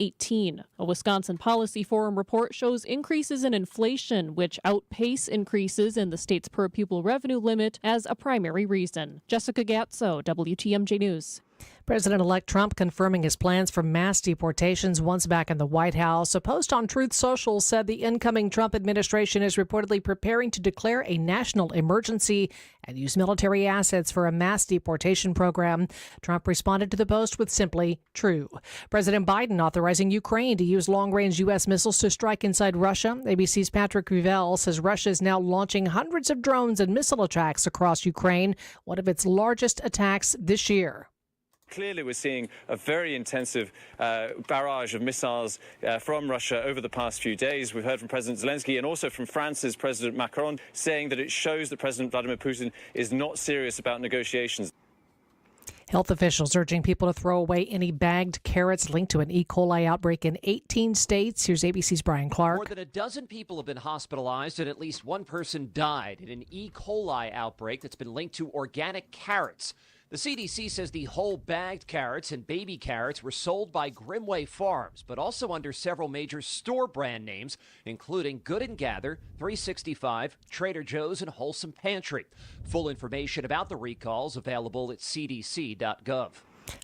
2018. A Wisconsin Policy Forum report shows increases in inflation, which outpace increases in the state's per-pupil revenue limit as a primary reason. Jessica Gatso, WTMJ News. President-elect Trump confirming his plans for mass deportations once back in the White House. A post on Truth Social said the incoming Trump administration is reportedly preparing to declare a national emergency and use military assets for a mass deportation program. Trump responded to the post with simply true. President Biden authorizing Ukraine to use long-range U.S. missiles to strike inside Russia. ABC's Patrick Revelle says Russia is now launching hundreds of drones and missile attacks across Ukraine, one of its largest attacks this year. Clearly, we're seeing a very intensive barrage of missiles from Russia over the past few days. We've heard from President Zelensky and also from France's President Macron saying that it shows that President Vladimir Putin is not serious about negotiations. Health officials urging people to throw away any bagged carrots linked to an E. coli outbreak in 18 states. Here's ABC's Brian Clark. More than a dozen people have been hospitalized and at least one person died in an E. coli outbreak that's been linked to organic carrots. The CDC says the whole bagged carrots and baby carrots were sold by Grimway Farms, but also under several major store brand names, including Good & Gather, 365, Trader Joe's, and Wholesome Pantry. Full information about the recalls available at cdc.gov.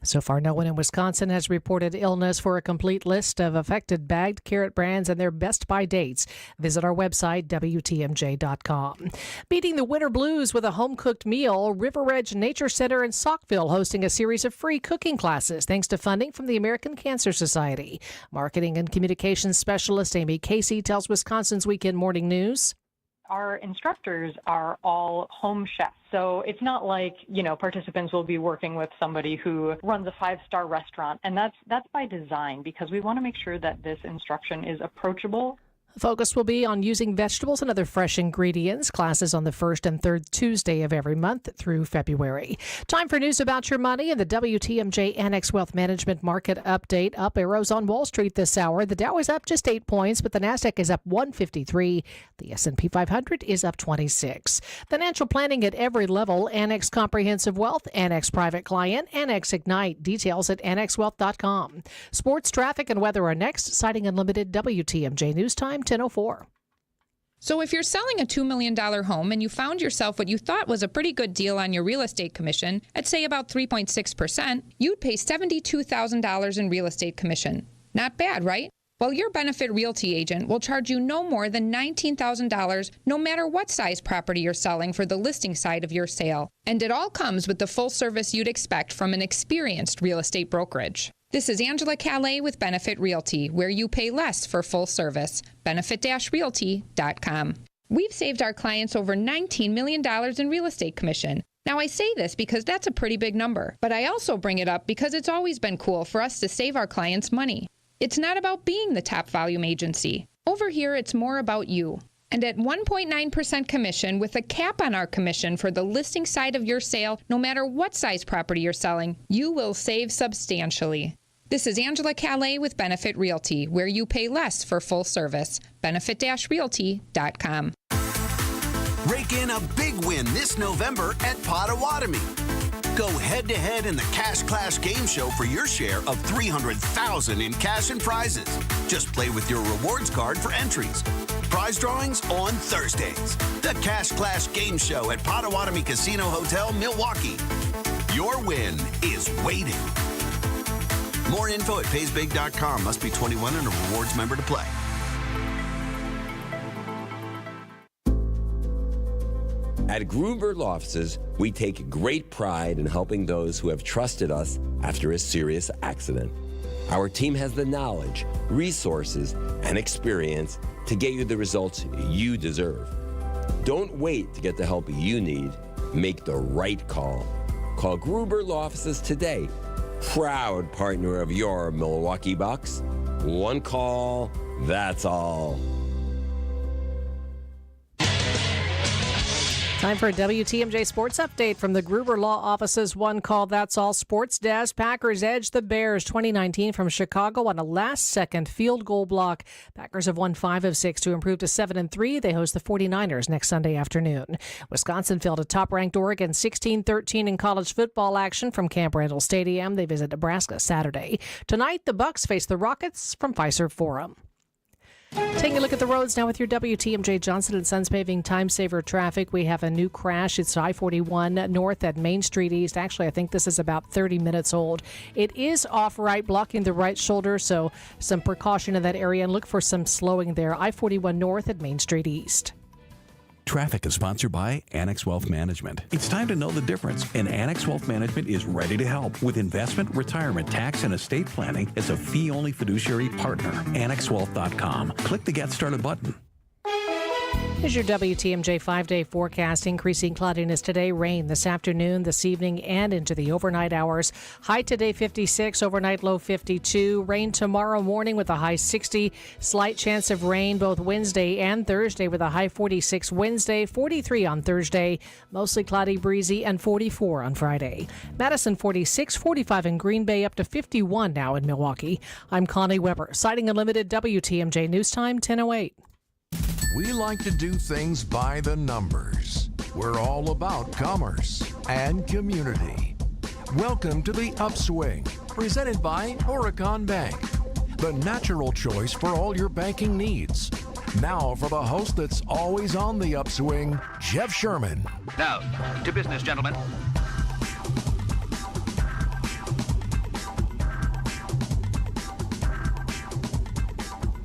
So far, no one in Wisconsin has reported illness. For a complete list of affected bagged carrot brands and their best by dates, visit our website, WTMJ.com. Beating the winter blues with a home-cooked meal, River Edge Nature Center in Saukville hosting a series of free cooking classes thanks to funding from the American Cancer Society. Marketing and communications specialist Amy Casey tells Wisconsin's Weekend Morning News. Our instructors are all home chefs. So it's not like, participants will be working with somebody who runs a 5-star restaurant. And that's by design, because we want to make sure that this instruction is approachable. The focus will be on using vegetables and other fresh ingredients. Classes on the first and third Tuesday of every month through February. Time for news about your money and the WTMJ Annex Wealth Management Market Update. Up arrows on Wall Street this hour. The Dow is up just 8 points, but the Nasdaq is up 153. The S&P 500 is up 26. Financial planning at every level. Annex Comprehensive Wealth, Annex Private Client, Annex Ignite. Details at annexwealth.com. Sports, traffic, and weather are next. Citing Unlimited WTMJ News Time. 10:04. So if you're selling a $2 million home and you found yourself what you thought was a pretty good deal on your real estate commission at, say, about 3.6%, you'd pay $72,000 in real estate commission. Not bad, right? Well, your Benefit Realty agent will charge you no more than $19,000 no matter what size property you're selling for the listing side of your sale. And it all comes with the full service you'd expect from an experienced real estate brokerage. This is Angela Calais with Benefit Realty, where you pay less for full service. Benefit-realty.com. We've saved our clients over $19 million in real estate commission. Now, I say this because that's a pretty big number, but I also bring it up because it's always been cool for us to save our clients money. It's not about being the top volume agency. Over here, it's more about you. And at 1.9% commission with a cap on our commission for the listing side of your sale, no matter what size property you're selling, you will save substantially. This is Angela Calais with Benefit Realty, where you pay less for full service. Benefit-realty.com. Rake in a big win this November at Potawatomi. Go head-to-head in the Cash Clash game show for your share of $300,000 in cash and prizes. Just play with your rewards card for entries. Prize drawings on Thursdays. The Cash Clash game show at Potawatomi Casino Hotel, Milwaukee. Your win is waiting. More info at paysbig.com. Must be 21 and a rewards member to play. At Gruber Law Offices, we take great pride in helping those who have trusted us after a serious accident. Our team has the knowledge, resources, and experience to get you the results you deserve. Don't wait to get the help you need. Make the right call. Call Gruber Law Offices today. Proud partner of your Milwaukee Bucks. One call, that's all. Time for a WTMJ Sports Update from the Gruber Law Office's One Call That's All Sports Desk. Packers edge the Bears 2019 from Chicago on a last-second field goal block. Packers have won 5 of 6 to improve to 7-3. They host the 49ers next Sunday afternoon. Wisconsin fell to top-ranked Oregon 16-13 in college football action from Camp Randall Stadium. They visit Nebraska Saturday. Tonight, the Bucks face the Rockets from Fiserv Forum. Taking a look at the roads now with your WTMJ Johnson & Sons Paving Time Saver traffic. We have a new crash. It's I-41 north at Main Street East. Actually, I think this is about 30 minutes old. It is off-right, blocking the right shoulder, so some precaution in that area, and look for some slowing there. I-41 north at Main Street East. Traffic is sponsored by Annex Wealth Management. It's time to know the difference, and Annex Wealth Management is ready to help with investment, retirement, tax, and estate planning as a fee-only fiduciary partner. AnnexWealth.com. Click the Get Started button. Here's your WTMJ 5-day forecast. Increasing cloudiness today, rain this afternoon, this evening, and into the overnight hours. High today 56, overnight low 52. Rain tomorrow morning with a high 60. Slight chance of rain both Wednesday and Thursday with a high 46 Wednesday, 43 on Thursday. Mostly cloudy, breezy, and 44 on Friday. Madison 46, 45 in Green Bay, up to 51 now in Milwaukee. I'm Connie Weber, Sighting Unlimited, WTMJ News Time 10:08. We like to do things by the numbers. We're all about commerce and community. Welcome to the Upswing, presented by Horicon Bank, the natural choice for all your banking needs. Now for the host that's always on the upswing, Jeff Sherman. Now, to business, gentlemen.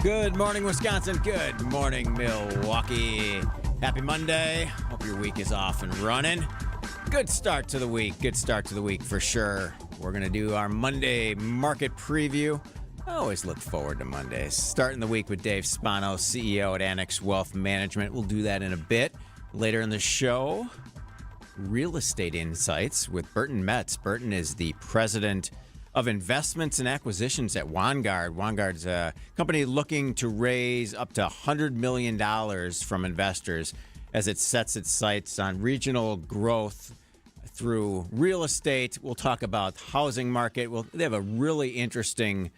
Good morning, Wisconsin. Good morning, Milwaukee. Happy Monday. Hope your week is off and running. Good start to the week. Good start to the week for sure. We're going to do our Monday market preview. I always look forward to Mondays. Starting the week with Dave Spano, CEO at Annex Wealth Management. We'll do that in a bit. Later in the show, Real Estate Insights with Burton Metz. Burton is the president of investments and acquisitions at Vanguard. Vanguard's a company looking to raise up to $100 million from investors as it sets its sights on regional growth through real estate. We'll talk about housing market. They have a really interesting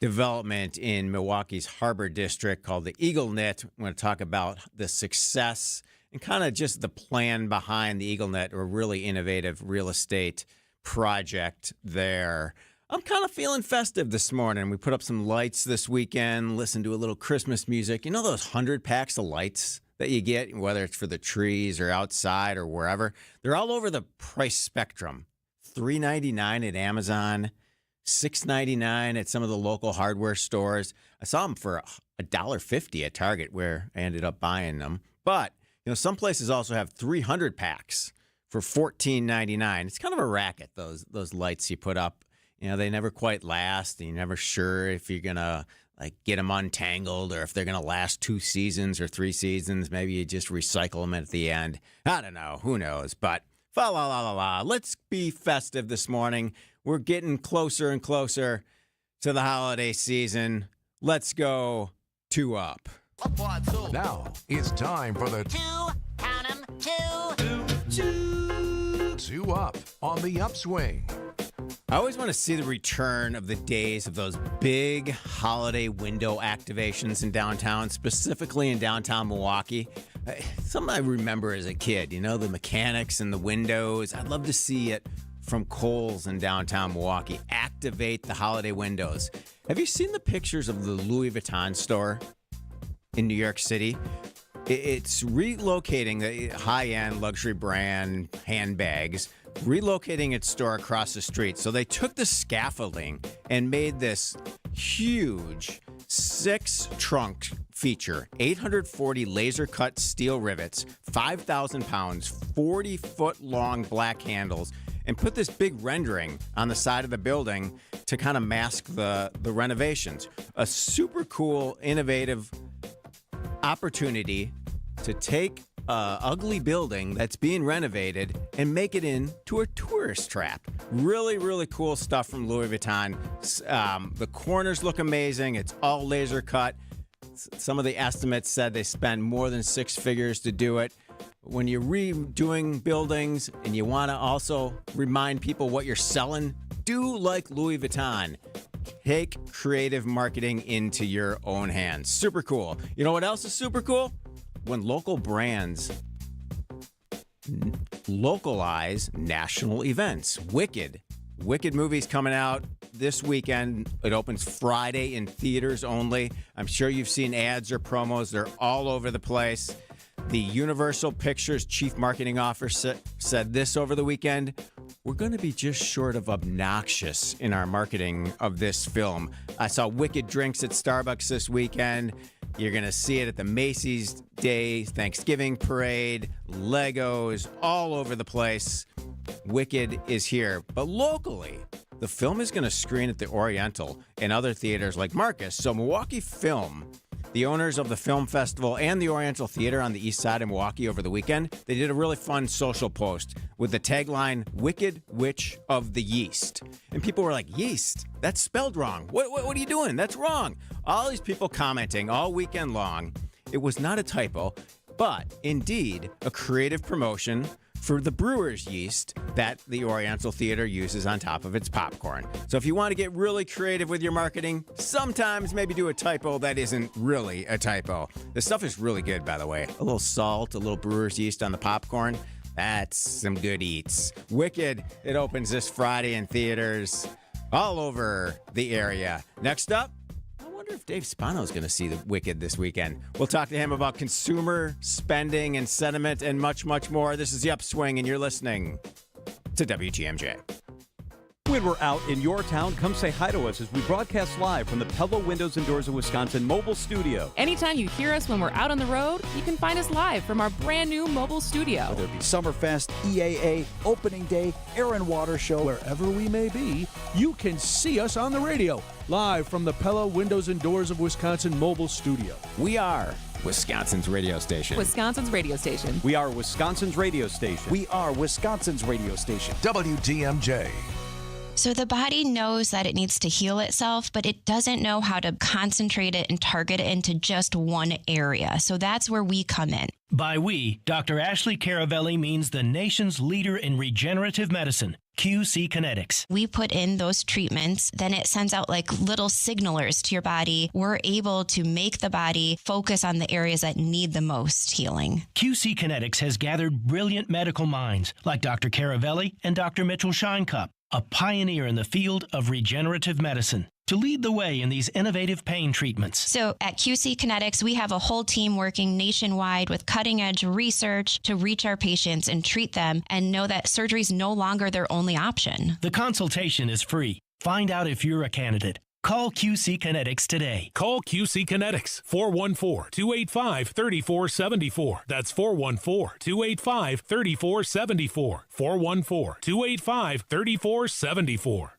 development in Milwaukee's Harbor District called the Eagle Net. I'm going to talk about the success and kind of just the plan behind the Eagle Net, a really innovative real estate project there. I'm kind of feeling festive this morning. We put up some lights this weekend, listened to a little Christmas music. You know those 100 packs of lights that you get, whether it's for the trees or outside or wherever? They're all over the price spectrum. $3.99 at Amazon, $6.99 at some of the local hardware stores. I saw them for $1.50 at Target, where I ended up buying them. But some places also have 300 packs for $14.99. It's kind of a racket, those lights you put up. They never quite last. You're never sure if you're going to get them untangled or if they're going to last 2 seasons or 3 seasons. Maybe you just recycle them at the end. I don't know. Who knows? But fa la la la la. Let's be festive this morning. We're getting closer and closer to the holiday season. Let's go 2 Up. Now it's time for the 2, count 'em, 2 Up on the Upswing. I always want to see the return of the days of those big holiday window activations in downtown, specifically in downtown Milwaukee. Something I remember as a kid, the mechanics and the windows. I'd love to see it from Kohl's in downtown Milwaukee. Activate the holiday windows. Have you seen the pictures of the Louis Vuitton store in New York City? It's relocating the high-end luxury brand handbags, relocating its store across the street. So they took the scaffolding and made this huge 6-trunk feature, 840 laser-cut steel rivets, 5,000 pounds, 40-foot-long black handles, and put this big rendering on the side of the building to kind of mask the renovations. A super cool, innovative opportunity to take an ugly building that's being renovated and make it into a tourist trap. Really, really cool stuff from Louis Vuitton. The corners look amazing. It's all laser cut. Some of the estimates said they spent more than 6 figures to do it. when you're redoing buildings and you want to also remind people what you're selling, do like Louis Vuitton. Take creative marketing into your own hands. Super cool. You know what else is super cool? When local brands localize national events. Wicked movie's coming out this weekend. It opens Friday in theaters only. I'm sure you've seen ads or promos. They're all over the place. The Universal Pictures chief marketing officer said this over the weekend: we're going to be just short of obnoxious in our marketing of this film. I saw Wicked drinks at Starbucks this weekend. You're going to see it at the Macy's Day Thanksgiving Parade, Legos, all over the place. Wicked is here. But locally, the film is going to screen at the Oriental and other theaters like Marcus. So Milwaukee Film, the owners of the film festival and the Oriental Theater on the east side of Milwaukee over the weekend, they did a really fun social post with the tagline, Wicked Witch of the Yeast. And people were like, yeast? That's spelled wrong. What are you doing? That's wrong. All these people commenting all weekend long. It was not a typo, but indeed a creative promotion for the brewer's yeast that the Oriental Theater uses on top of its popcorn. So if you want to get really creative with your marketing, sometimes maybe do a typo that isn't really a typo. The stuff is really good, by the way. A little salt, a little brewer's yeast on the popcorn. That's some good eats. Wicked, it opens this Friday in theaters all over the area. Next up, I wonder if Dave Spano is going to see the Wicked this weekend. We'll talk to him about consumer spending and sentiment and much, much more. This is The Upswing, and you're listening to WTMJ. When we're out in your town, come say hi to us as we broadcast live from the Pella Windows and Doors of Wisconsin mobile studio. Anytime you hear us when we're out on the road, you can find us live from our brand new mobile studio. Whether it be Summerfest, EAA, Opening Day, Air and Water Show, wherever we may be, you can see us on the radio, live from the Pella Windows and Doors of Wisconsin mobile studio. We are Wisconsin's radio station. Wisconsin's radio station. We are Wisconsin's radio station. We are Wisconsin's radio station. WTMJ. So the body knows that it needs to heal itself, but it doesn't know how to concentrate it and target it into just one area. So that's where we come in. By we, Dr. Ashley Caravelli means the nation's leader in regenerative medicine, QC Kinetics. We put in those treatments, then it sends out like little signalers to your body. We're able to make the body focus on the areas that need the most healing. QC Kinetics has gathered brilliant medical minds like Dr. Caravelli and Dr. Mitchell Scheinkup, a pioneer in the field of regenerative medicine, to lead the way in these innovative pain treatments. So at QC Kinetics, we have a whole team working nationwide with cutting-edge research to reach our patients and treat them and know that surgery is no longer their only option. The consultation is free. Find out if you're a candidate. Call QC Kinetics today. Call QC Kinetics, 414-285-3474. That's 414-285-3474. 414-285-3474.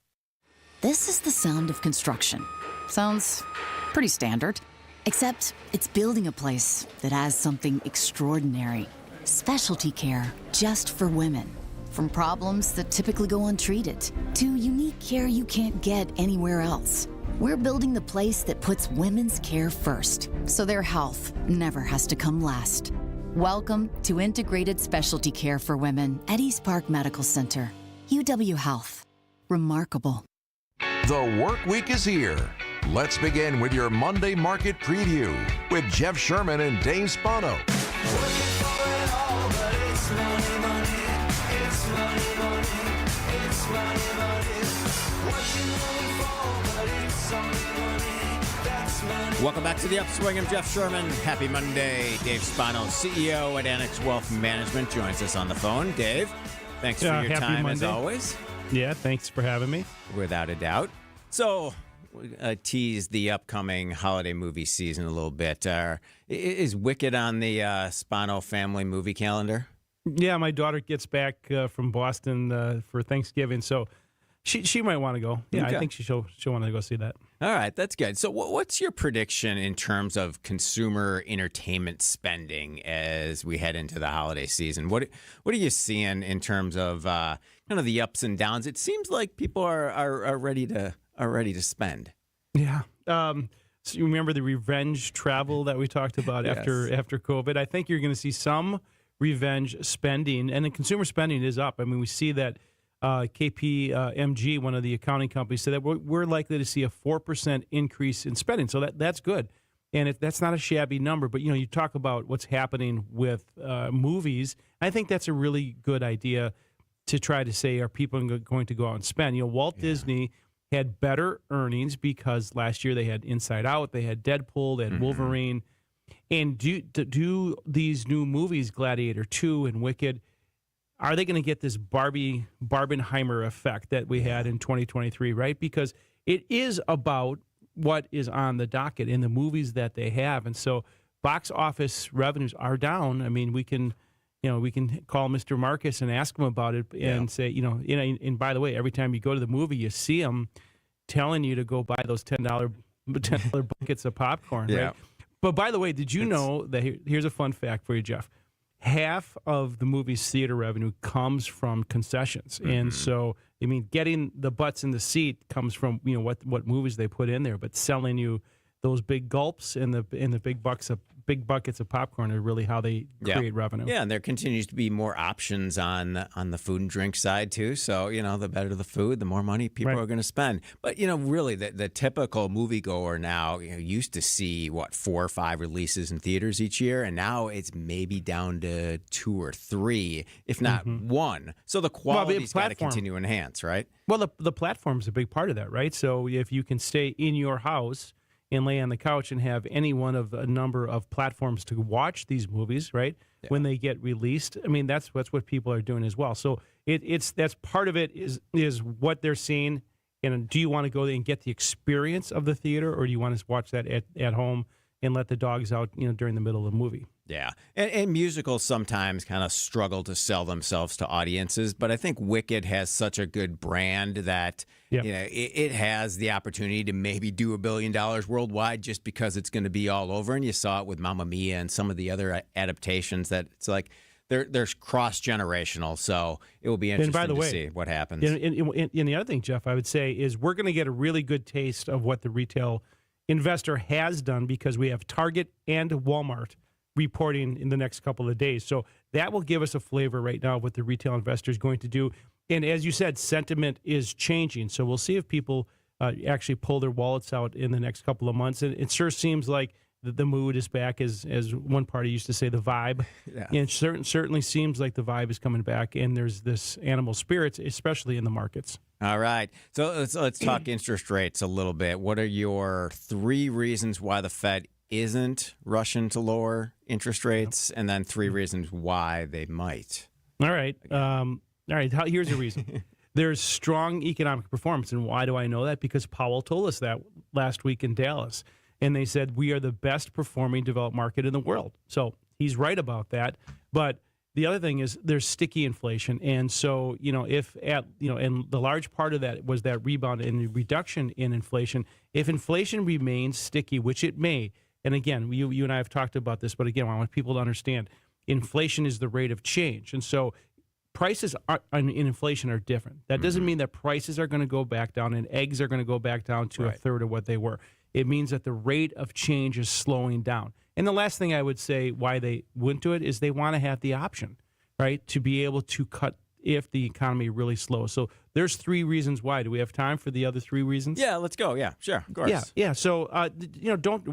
This is the sound of construction. Sounds pretty standard, except it's building a place that has something extraordinary. Specialty care just for women. From problems that typically go untreated to unique care you can't get anywhere else. We're building the place that puts women's care first, so their health never has to come last. Welcome to Integrated Specialty Care for Women at East Park Medical Center. UW Health. Remarkable. The work week is here. Let's begin with your Monday market preview with Jeff Sherman and Dave Spano. Welcome back to The Upswing. I'm Jeff Sherman. Happy Monday. Dave Spano, CEO at Annex Wealth Management, joins us on the phone. Dave, thanks for your time Monday. as always. Yeah, thanks for having me. Without a doubt. So, tease the upcoming holiday movie season a little bit. Is Wicked on the Spano family movie calendar? Yeah, my daughter gets back from Boston for Thanksgiving, so she might want to go. Yeah, okay. I think she'll want to go see that. All right, that's good. So what's your prediction in terms of consumer entertainment spending as we head into the holiday season? What are you seeing in terms of kind of the ups and downs? It seems like people are ready to spend. Yeah. So you remember the revenge travel that we talked about Yes. after COVID? I think you're going to see some revenge spending, and then consumer spending is up. I mean, we see that KPMG, one of the accounting companies, said that we're likely to see a 4% increase in spending. So that's good. And that's not a shabby number. But, you talk about what's happening with movies. I think that's a really good idea to try to say, are people going to go out and spend? Walt Disney had better earnings because last year they had Inside Out, they had Deadpool, they had Wolverine. And do these new movies, Gladiator 2 and Wicked, are they going to get this Barbenheimer effect that we had in 2023, right? Because it is about what is on the docket in the movies that they have. And so box office revenues are down. I mean, we can call Mr. Marcus and ask him about it and say, and by the way, every time you go to the movie, you see him telling you to go buy those $10 buckets of popcorn, right? But by the way, did you know that here's a fun fact for you, Jeff. Half of the movie's theater revenue comes from concessions. And so, I mean, getting the butts in the seat comes from, what movies they put in there, but selling you those big gulps and the big buckets of popcorn are really how they create revenue. Yeah, and there continues to be more options on the food and drink side too. So, the better the food, the more money people are going to spend. But, really, the typical moviegoer now used to see, 4 or 5 releases in theaters each year, and now it's maybe down to 2 or 3, if not 1. So the quality's got to continue to enhance, right? Well, the platform's a big part of that, right? So if you can stay in your house and lay on the couch and have any one of a number of platforms to watch these movies, right? Yeah. When they get released, I mean, that's what people are doing as well. So that's part of it is what they're seeing. And do you want to go there and get the experience of the theater, or do you want to watch that at home and let the dogs out, during the middle of the movie? Yeah, and musicals sometimes kind of struggle to sell themselves to audiences, but I think Wicked has such a good brand that it has the opportunity to maybe do $1 billion worldwide just because it's going to be all over. And you saw it with Mamma Mia and some of the other adaptations that it's like they're cross-generational, so it will be interesting to see what happens. And the other thing, Jeff, I would say is we're going to get a really good taste of what the retail investor has done because we have Target and Walmart reporting in the next couple of days. So that will give us a flavor right now of what the retail investor is going to do. And as you said, sentiment is changing. So we'll see if people actually pull their wallets out in the next couple of months. And it sure seems like the mood is back, as one party used to say, the vibe. Yeah. And it certainly seems like the vibe is coming back, and there's this animal spirits, especially in the markets. All right. So let's talk interest rates a little bit. What are your 3 reasons why the Fed isn't rushing to lower interest rates, and then 3 reasons why they might? All right. Here's the reason. There's strong economic performance. And why do I know that? Because Powell told us that last week in Dallas. And they said we are the best performing developed market in the world. So he's right about that. But the other thing is there's sticky inflation. And so, and the large part of that was that rebound and the reduction in inflation. If inflation remains sticky, which it may, and again, you and I have talked about this, but again, I want people to understand inflation is the rate of change. And so prices in inflation are different. That doesn't mean that prices are going to go back down and eggs are going to go back down to a third of what they were. It means that the rate of change is slowing down. And the last thing I would say why they wouldn't do it is they want to have the option, right, to be able to cut if the economy really slows. So there's 3 reasons why. Do we have time for the other 3 reasons? Yeah, let's go. Yeah, sure, of course. Yeah. So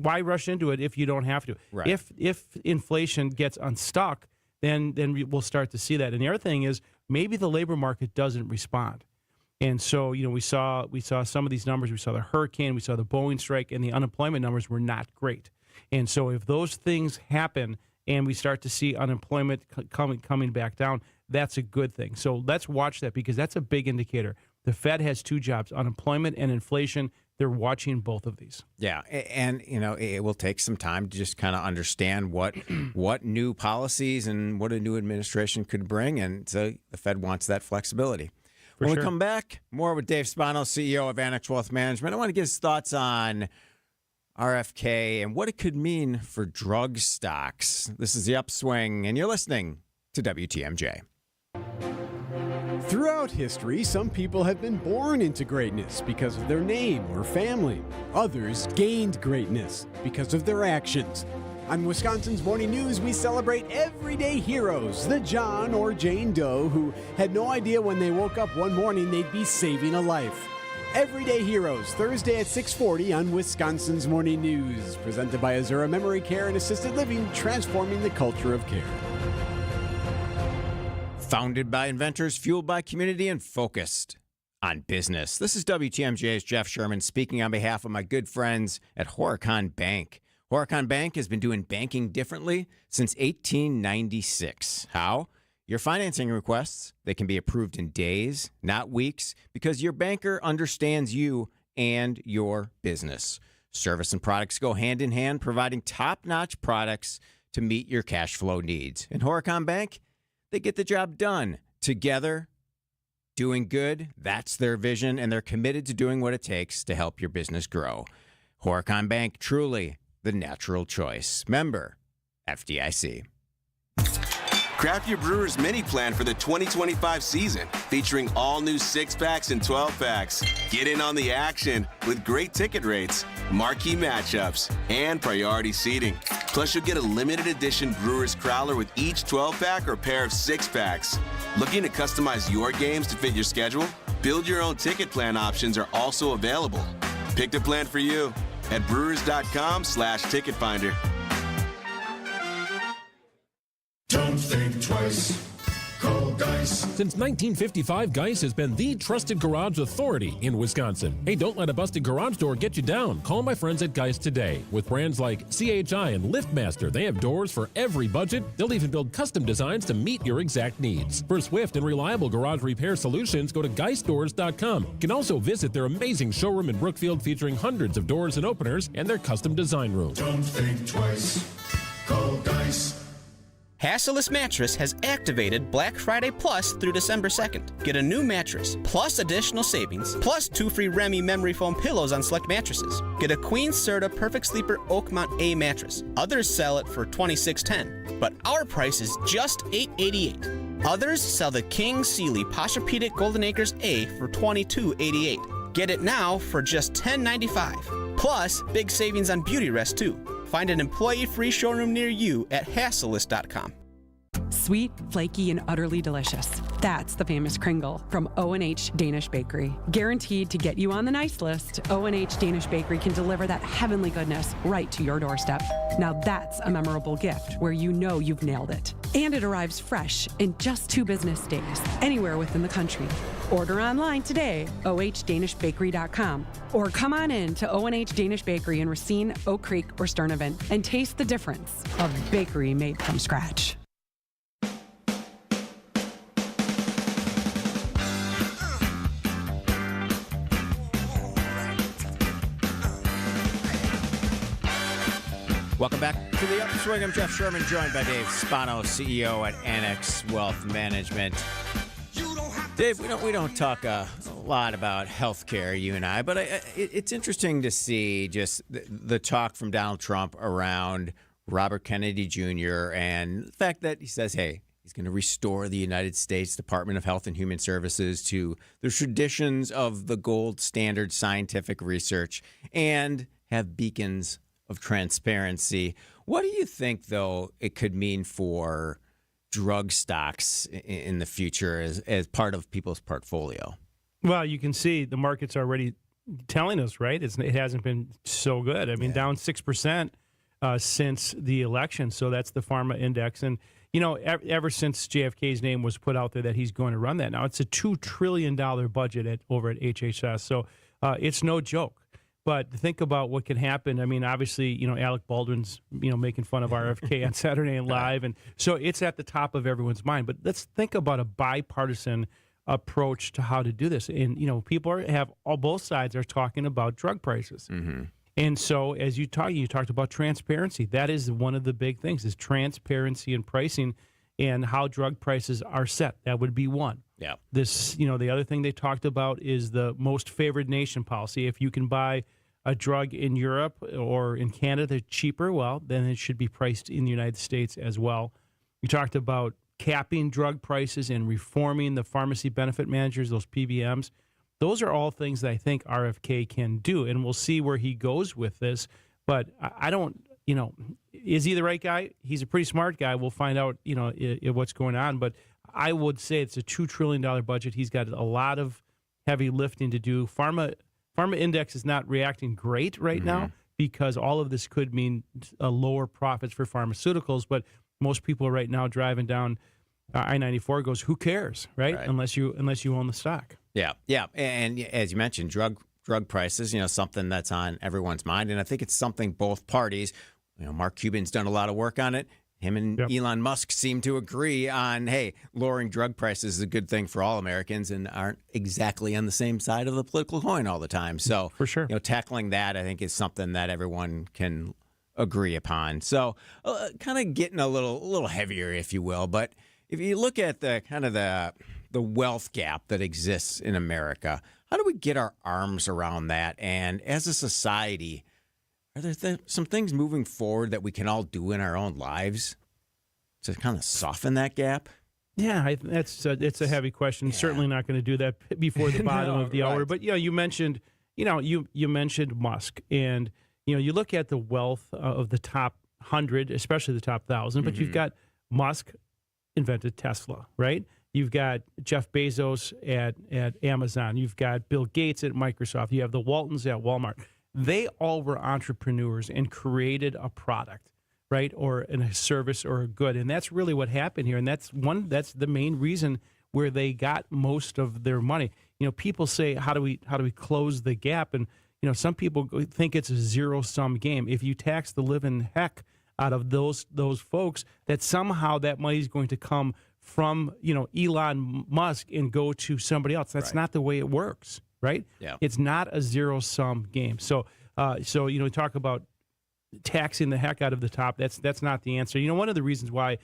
why rush into it if you don't have to? Right. If inflation gets unstuck, then we'll start to see that. And the other thing is maybe the labor market doesn't respond. And so, we saw some of these numbers. We saw the hurricane, we saw the Boeing strike, and the unemployment numbers were not great. And so if those things happen and we start to see unemployment coming back down, that's a good thing. So let's watch that because that's a big indicator. The Fed has 2 jobs, unemployment and inflation. They're watching both of these. Yeah, and it will take some time to just kind of understand what new policies and what a new administration could bring, and so the Fed wants that flexibility. When we come back, more with Dave Spano, CEO of Annex Wealth Management. I want to get his thoughts on RFK and what it could mean for drug stocks. This is The Upswing, and you're listening to WTMJ. Throughout history, some people have been born into greatness because of their name or family. Others gained greatness because of their actions. On Wisconsin's Morning News, we celebrate everyday heroes, the John or Jane Doe who had no idea when they woke up one morning they'd be saving a life. Everyday Heroes, Thursday at 6:40 on Wisconsin's Morning News. Presented by Azura Memory Care and Assisted Living, transforming the culture of care. Founded by inventors, fueled by community, and focused on business. This is WTMJ's Jeff Sherman speaking on behalf of my good friends at Horicon Bank. Horicon Bank has been doing banking differently since 1896. How? Your financing requests, they can be approved in days, not weeks, because your banker understands you and your business. Service and products go hand in hand, providing top-notch products to meet your cash flow needs. And Horicon Bank, they get the job done. Together, doing good, that's their vision, and they're committed to doing what it takes to help your business grow. Horicon Bank, truly the natural choice. Member, FDIC. Craft your Brewers mini plan for the 2025 season, featuring all new 6-packs and 12-packs. Get in on the action with great ticket rates, marquee matchups, and priority seating. Plus, you'll get a limited edition Brewers Crowler with each 12-pack or pair of 6-packs. Looking to customize your games to fit your schedule? Build your own ticket plan options are also available. Pick the plan for you at brewers.com/ticket finder. Don't think twice. Call Geis. Since 1955, Geis has been the trusted garage authority in Wisconsin. Hey, don't let a busted garage door get you down. Call my friends at Geis today. With brands like CHI and LiftMaster, they have doors for every budget. They'll even build custom designs to meet your exact needs. For swift and reliable garage repair solutions, go to geisdoors.com. You can also visit their amazing showroom in Brookfield featuring hundreds of doors and openers and their custom design room. Don't think twice. Call Geis. Hasselus Mattress has activated Black Friday Plus through December 2nd. Get a new mattress, plus additional savings, plus 2 free Remy memory foam pillows on select mattresses. Get a Queen Serta Perfect Sleeper Oakmont A mattress. Others sell it for $26.10, but our price is just $8.88. Others sell the King Sealy Posturepedic Golden Acres A for $22.88. Get it now for just $10.95. Plus, big savings on Beauty Rest too. Find an employee-free showroom near you at Hasselus.com. Sweet, flaky, and utterly delicious. That's the famous Kringle from O&H Danish Bakery. Guaranteed to get you on the nice list, O&H Danish Bakery can deliver that heavenly goodness right to your doorstep. Now that's a memorable gift where you know you've nailed it. And it arrives fresh in just 2 business days, anywhere within the country. Order online today, ohndanishbakery.com, or come on in to O&H Danish Bakery in Racine, Oak Creek, or Sturnivan and taste the difference of bakery made from scratch. Welcome back to the Upswing. I'm Jeff Sherman, joined by Dave Spano, CEO at Annex Wealth Management. Dave, we don't talk a lot about healthcare, you and I, but it's interesting to see just the talk from Donald Trump around Robert Kennedy Jr. and the fact that he says, hey, he's going to restore the United States Department of Health and Human Services to the traditions of the gold standard scientific research and have beacons of transparency. What do you think, though, it could mean for drug stocks in the future as part of people's portfolio? Well, you can see the market's already telling us, right? It hasn't been so good. I mean, down 6% since the election. So that's the pharma index. And, you know, ever since JFK's name was put out there that he's going to run that. Now, it's a $2 trillion budget over at HHS. So it's no joke. But think about what can happen. I mean, obviously, you know, Alec Baldwin's, you know, making fun of RFK on Saturday Night Live. And so it's at the top of everyone's mind. But let's think about a bipartisan approach to how to do this. And, you know, both sides are talking about drug prices. Mm-hmm. And so as you talked about transparency. That is one of the big things is transparency in pricing and how drug prices are set. That would be one. Yeah. This, you know, the other thing they talked about is the most favored nation policy. If you can buy a drug in Europe or in Canada cheaper, well, then it should be priced in the United States as well. You talked about capping drug prices and reforming the pharmacy benefit managers, those PBMs. Those are all things that I think RFK can do, and we'll see where he goes with this. But I don't, you know, is he the right guy? He's a pretty smart guy. We'll find out, what's going on. But I would say it's a $2 trillion budget. He's got a lot of heavy lifting to do. Pharma index is not reacting great right now because all of this could mean lower profits for pharmaceuticals. But most people right now driving down I-94 goes, who cares, right? Unless you own the stock. Yeah. And as you mentioned, drug prices, something that's on everyone's mind. And I think it's something both parties, Mark Cuban's done a lot of work on it. Him and Elon Musk seem to agree on, hey, lowering drug prices is a good thing for all Americans and aren't exactly on the same side of the political coin all the time. So for sure, tackling that, I think, is something that everyone can agree upon. So kind of getting a little heavier, if you will. But if you look at the kind of the wealth gap that exists in America, how do we get our arms around that? And as a society, are there some things moving forward that we can all do in our own lives to kind of soften that gap? Yeah, it's a heavy question. Yeah. Certainly not going to do that before the bottom of the hour. But you mentioned you mentioned Musk, and you look at the wealth of the top 100, especially the top 1,000. But you've got Musk invented Tesla, right? You've got Jeff Bezos at Amazon. You've got Bill Gates at Microsoft. You have the Waltons at Walmart. They all were entrepreneurs and created a product, right, or a service or a good, and that's really what happened here. And that's the main reason where they got most of their money. People say, how do we close the gap? And some people think it's a zero-sum game. If you tax the living heck out of those folks, that somehow that money is going to come from Elon Musk and go to somebody else. That's not the way it works. Right? Yeah. It's not a zero-sum game. So talk about taxing the heck out of the top. That's not the answer. One of the reasons why,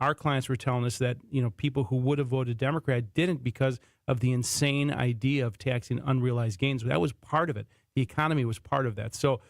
our clients were telling us that, people who would have voted Democrat didn't because of the insane idea of taxing unrealized gains. That was part of it. The economy was part of that. So,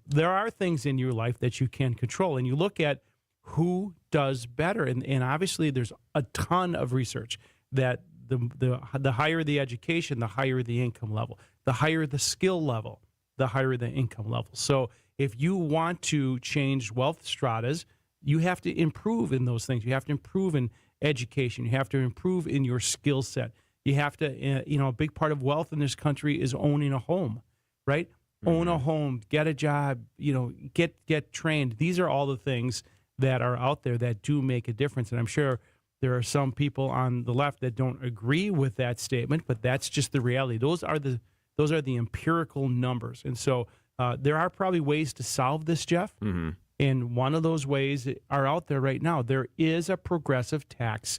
there are things in your life that you can control, and you look at who does better. And obviously there's a ton of research that the higher the education, the higher the income level. The higher the skill level, the higher the income level. So if you want to change wealth stratas, you have to improve in those things. You have to improve in education. You have to improve in your skill set. You have to, a big part of wealth in this country is owning a home, right? Own a home, get a job, get trained. These are all the things that are out there that do make a difference. And I'm sure there are some people on the left that don't agree with that statement, but that's just the reality. Those are the empirical numbers. And so there are probably ways to solve this, Jeff. Mm-hmm. And one of those ways are out there right now. There is a progressive tax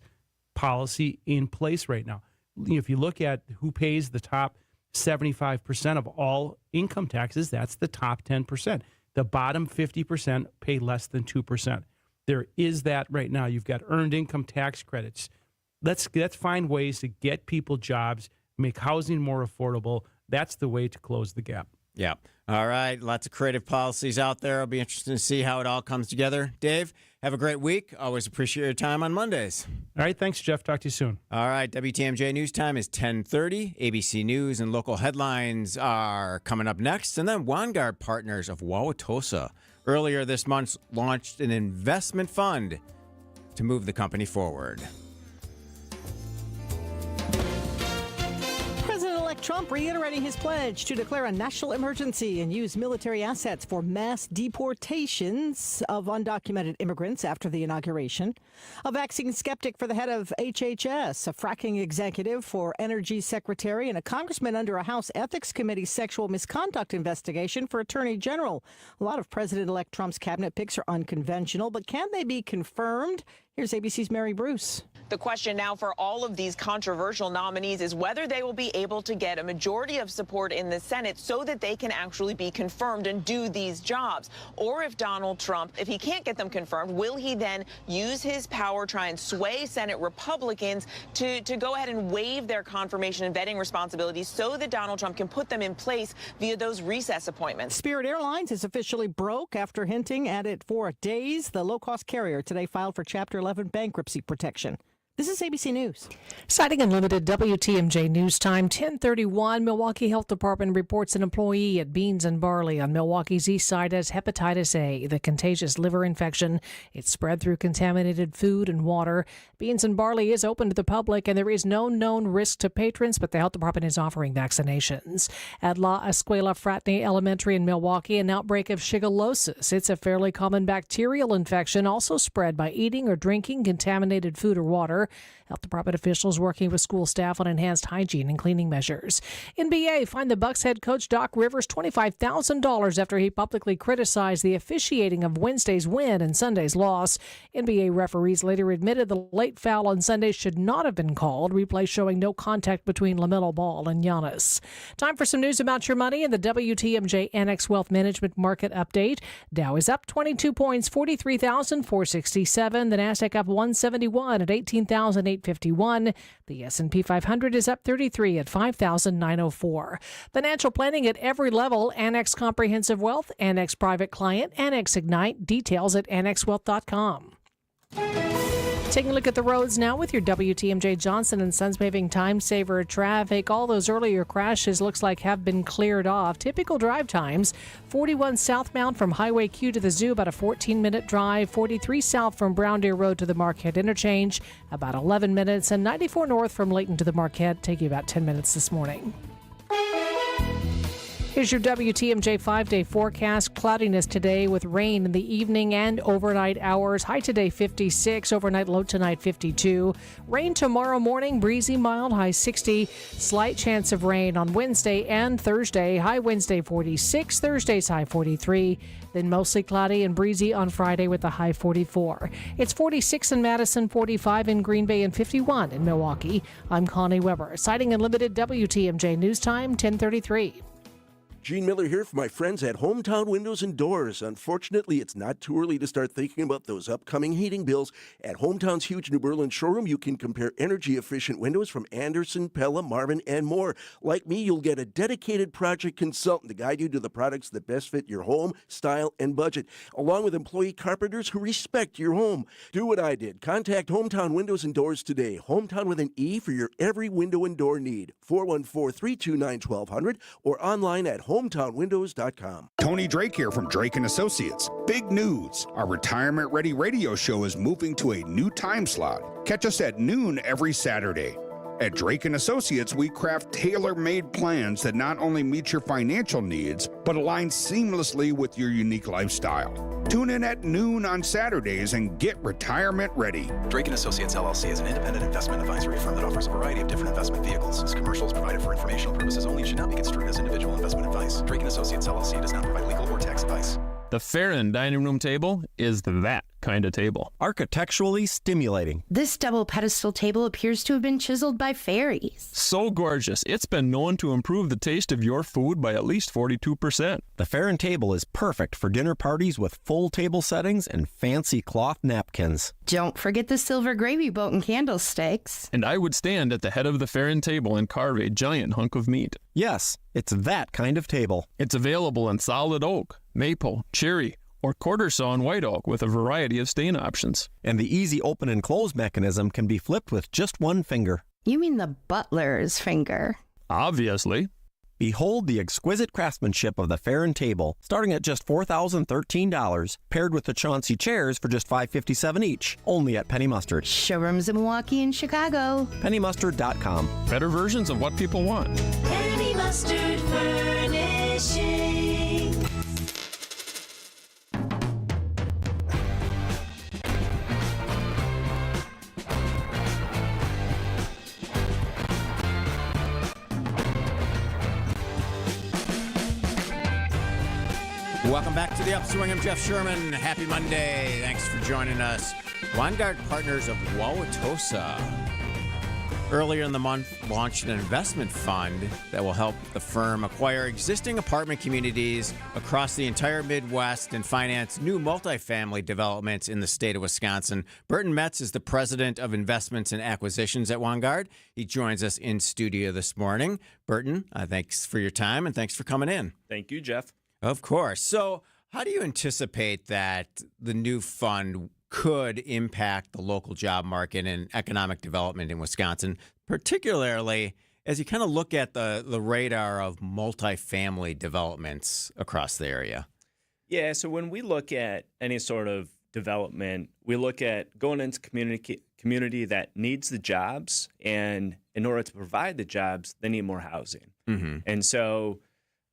policy in place right now. If you look at who pays the top 75% of all income taxes, that's the top 10%. The bottom 50% pay less than 2%. There is that right now. You've got earned income tax credits. Let's find ways to get people jobs, make housing more affordable. That's the way to close the gap. Yeah. All right. Lots of creative policies out there. It'll be interesting to see how it all comes together. Dave, have a great week. Always appreciate your time on Mondays. All right. Thanks, Jeff. Talk to you soon. All right. WTMJ News Time is 10:30. ABC News and local headlines are coming up next. And then Vanguard Partners of Wauwatosa earlier this month launched an investment fund to move the company forward. President-elect Trump reiterating his pledge to declare a national emergency and use military assets for mass deportations of undocumented immigrants after the inauguration. A vaccine skeptic for the head of HHS, a fracking executive for Energy Secretary, and a congressman under a House Ethics Committee sexual misconduct investigation for Attorney General. A lot of President-elect Trump's cabinet picks are unconventional, but can they be confirmed? Here's ABC's Mary Bruce. The question now for all of these controversial nominees is whether they will be able to get a majority of support in the Senate so that they can actually be confirmed and do these jobs. Or if Donald Trump, if he can't get them confirmed, will he then use his power, try and sway Senate Republicans to go ahead and waive their confirmation and vetting responsibilities so that Donald Trump can put them in place via those recess appointments? Spirit Airlines is officially broke after hinting at it for days. The low-cost carrier today filed for Chapter 11 bankruptcy protection. This is ABC News. Citing Unlimited WTMJ News Time, 10:31. Milwaukee Health Department reports an employee at Beans and Barley on Milwaukee's east side has hepatitis A, the contagious liver infection. It's spread through contaminated food and water. Beans and Barley is open to the public, and there is no known risk to patrons, but the health department is offering vaccinations. At La Escuela Fratney Elementary in Milwaukee, an outbreak of shigellosis. It's a fairly common bacterial infection, also spread by eating or drinking contaminated food or water. Health department officials working with school staff on enhanced hygiene and cleaning measures. NBA fined the Bucks head coach Doc Rivers $25,000 after he publicly criticized the officiating of Wednesday's win and Sunday's loss. NBA referees later admitted the late foul on Sunday should not have been called. Replay showing no contact between LaMelo Ball and Giannis. Time for some news about your money in the WTMJ Annex Wealth Management Market Update. Dow is up 22 points, 43,467. The Nasdaq up 171 at 18,851. The S&P 500 is up 33 at 5,904. Financial planning at every level. Annex Comprehensive Wealth, Annex Private Client, Annex Ignite. Details at annexwealth.com. Taking a look at the roads now with your WTMJ Johnson & Sons Paving Time Saver traffic. All those earlier crashes looks like have been cleared off. Typical drive times, 41 southbound from Highway Q to the Zoo, about a 14-minute drive. 43 south from Brown Deer Road to the Marquette Interchange, about 11 minutes. And 94 north from Layton to the Marquette, take you about 10 minutes this morning. Here's your WTMJ 5-day forecast. Cloudiness today with rain in the evening and overnight hours. High today 56, overnight low tonight 52. Rain tomorrow morning, breezy, mild, high 60. Slight chance of rain on Wednesday and Thursday. High Wednesday 46, Thursday's high 43. Then mostly cloudy and breezy on Friday with a high 44. It's 46 in Madison, 45 in Green Bay, and 51 in Milwaukee. I'm Connie Weber. Citing Unlimited WTMJ News Time, 10:33. Gene Miller here for my friends at Hometown Windows and Doors. Unfortunately, it's not too early to start thinking about those upcoming heating bills. At Hometown's huge New Berlin showroom, you can compare energy-efficient windows from Anderson, Pella, Marvin, and more. Like me, you'll get a dedicated project consultant to guide you to the products that best fit your home, style, and budget, along with employee carpenters who respect your home. Do what I did. Contact Hometown Windows and Doors today. Hometown with an E for your every window and door need. 414-329-1200 or online at hometownwindows.com. Tony Drake here from Drake & Associates. Big news. Our Retirement Ready radio show is moving to a new time slot. Catch us at noon every Saturday. At Drake & Associates, we craft tailor-made plans that not only meet your financial needs, but align seamlessly with your unique lifestyle. Tune in at noon on Saturdays and get retirement ready. Drake & Associates, LLC is an independent investment advisory firm that offers a variety of different investment vehicles. This commercial is provided for informational purposes only and should not be construed as individual investment advice. Drake & Associates, LLC does not provide legal or tax advice. The Farron dining room table is that kind of table. Architecturally stimulating. This double pedestal table appears to have been chiseled by fairies. So gorgeous, it's been known to improve the taste of your food by at least 42%. The Farron table is perfect for dinner parties with full table settings and fancy cloth napkins. Don't forget the silver gravy boat and candlesticks. And I would stand at the head of the Farron table and carve a giant hunk of meat. Yes, it's that kind of table. It's available in solid oak, maple, cherry, or quarter saw and white oak with a variety of stain options. And the easy open and close mechanism can be flipped with just one finger. You mean the butler's finger? Obviously. Behold the exquisite craftsmanship of the Farron table, starting at just $4,013, paired with the Chauncey chairs for just $557 each, only at Penny Mustard. Showrooms in Milwaukee and Chicago. PennyMustard.com. Better versions of what people want. Penny Mustard Furnishing. Welcome back to the Upswing. I'm Jeff Sherman. Happy Monday. Thanks for joining us. Vanguard Partners of Wauwatosa earlier in the month launched an investment fund that will help the firm acquire existing apartment communities across the entire Midwest and finance new multifamily developments in the state of Wisconsin. Burton Metz is the president of investments and acquisitions at Vanguard. He joins us in studio this morning. Burton, thanks for your time and thanks for coming in. Thank you, Jeff. Of course. So how do you anticipate that the new fund could impact the local job market and economic development in Wisconsin, particularly as you kind of look at the radar of multifamily developments across the area? Yeah, so when we look at any sort of development, we look at going into community that needs the jobs, and in order to provide the jobs, they need more housing. And so,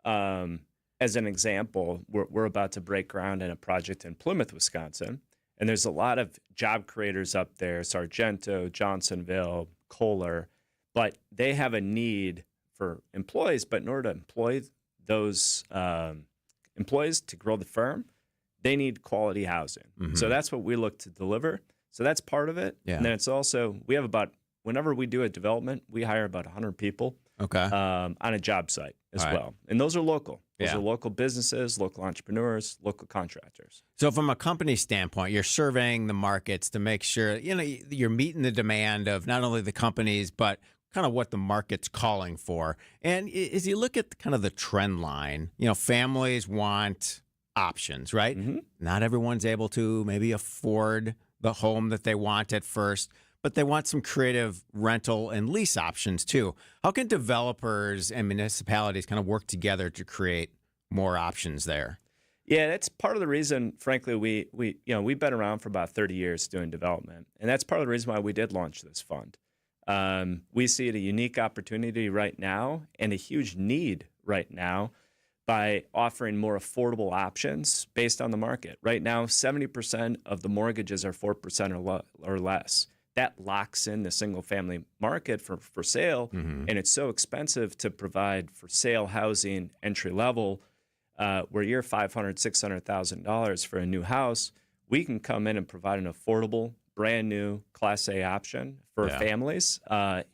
as an example, we're about to break ground in a project in Plymouth, Wisconsin, and there's a lot of job creators up there, Sargento, Johnsonville, Kohler, but they have a need for employees. But in order to employ those employees to grow the firm, they need quality housing. So that's what we look to deliver. So that's part of it. Yeah. And then it's also, we have about, whenever we do a development, we hire about 100 people on a job site as well. And those are local. Those are local businesses, local entrepreneurs, local contractors. So from a company standpoint, you're surveying the markets to make sure, you're meeting the demand of not only the companies, but kind of what the market's calling for. And as you look at kind of the trend line, families want options, right? Not everyone's able to maybe afford the home that they want at first, but they want some creative rental and lease options too. How can developers and municipalities kind of work together to create more options there? Yeah, that's part of the reason, frankly, we've been around for about 30 years doing development. And that's part of the reason why we did launch this fund. We see it a unique opportunity right now and a huge need right now by offering more affordable options based on the market. Right now, 70% of the mortgages are 4% or less. That locks in the single-family market for sale, and it's so expensive to provide for sale housing entry level, where you're $500,000, $600,000 for a new house. We can come in and provide an affordable, brand new Class A option for families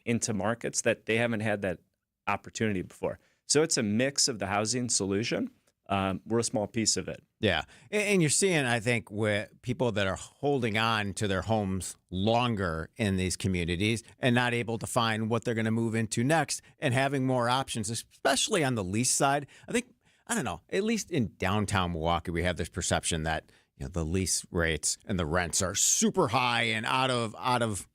into markets that they haven't had that opportunity before. So it's a mix of the housing solution. We're a small piece of it. Yeah. And you're seeing, I think, with people that are holding on to their homes longer in these communities and not able to find what they're going to move into next and having more options, especially on the lease side. I don't know, at least in downtown Milwaukee, we have this perception that the lease rates and the rents are super high and out of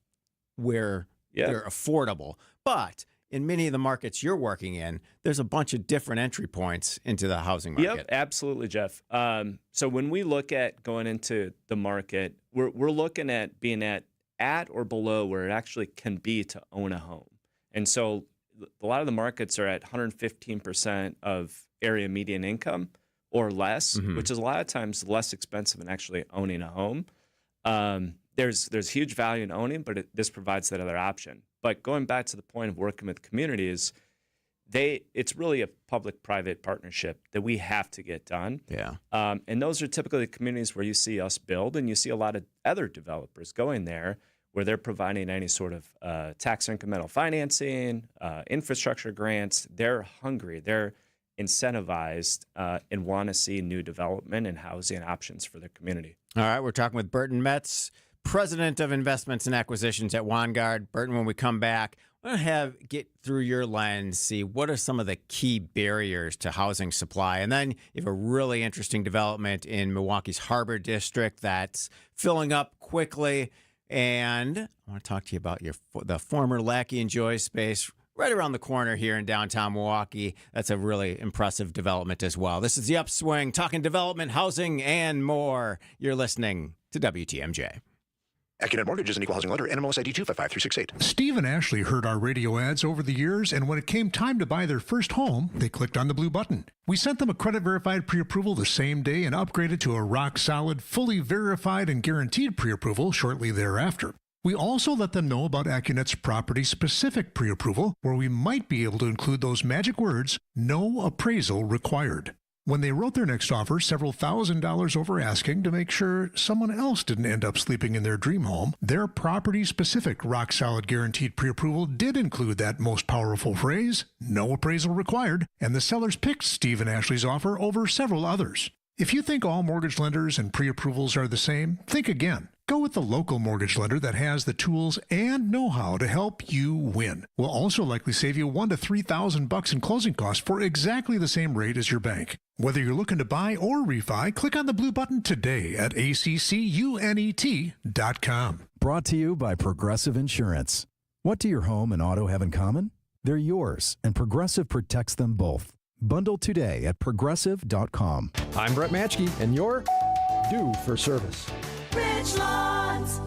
where they're affordable. But in many of the markets you're working in, there's a bunch of different entry points into the housing market. Yep, absolutely, Jeff. So when we look at going into the market, we're looking at being at or below where it actually can be to own a home. And so a lot of the markets are at 115% of area median income or less, which is a lot of times less expensive than actually owning a home. There's huge value in owning, but this provides that other option. But going back to the point of working with communities, it's really a public-private partnership that we have to get done. Yeah. And those are typically the communities where you see us build, and you see a lot of other developers going there where they're providing any sort of tax incremental financing, infrastructure grants. They're hungry. They're incentivized and want to see new development and housing options for their community. All right, we're talking with Burton Metz, President of Investments and Acquisitions at Vanguard. Burton, when we come back, I want to get through your lens, see what are some of the key barriers to housing supply. And then you have a really interesting development in Milwaukee's Harbor District that's filling up quickly. And I want to talk to you about the former Lackey and Joy space right around the corner here in downtown Milwaukee. That's a really impressive development as well. This is The Upswing, talking development, housing, and more. You're listening to WTMJ. AccuNet Mortgage is an equal housing lender. NMLS ID 255368. Steve and Ashley heard our radio ads over the years, and when it came time to buy their first home, they clicked on the blue button. We sent them a credit-verified pre-approval the same day and upgraded to a rock-solid, fully verified and guaranteed pre-approval shortly thereafter. We also let them know about AccuNet's property-specific pre-approval, where we might be able to include those magic words, no appraisal required. When they wrote their next offer, several $1,000s over asking to make sure someone else didn't end up sleeping in their dream home, their property-specific rock-solid guaranteed pre-approval did include that most powerful phrase, no appraisal required, and the sellers picked Steve and Ashley's offer over several others. If you think all mortgage lenders and pre-approvals are the same, think again. Go with the local mortgage lender that has the tools and know-how to help you win. We'll also likely save you $1,000 to $3,000 in closing costs for exactly the same rate as your bank. Whether you're looking to buy or refi, click on the blue button today at accunet.com. Brought to you by Progressive Insurance. What do your home and auto have in common? They're yours, and Progressive protects them both. Bundle today at progressive.com. I'm Brett Matchke, and you're due for service. Rich Lawns.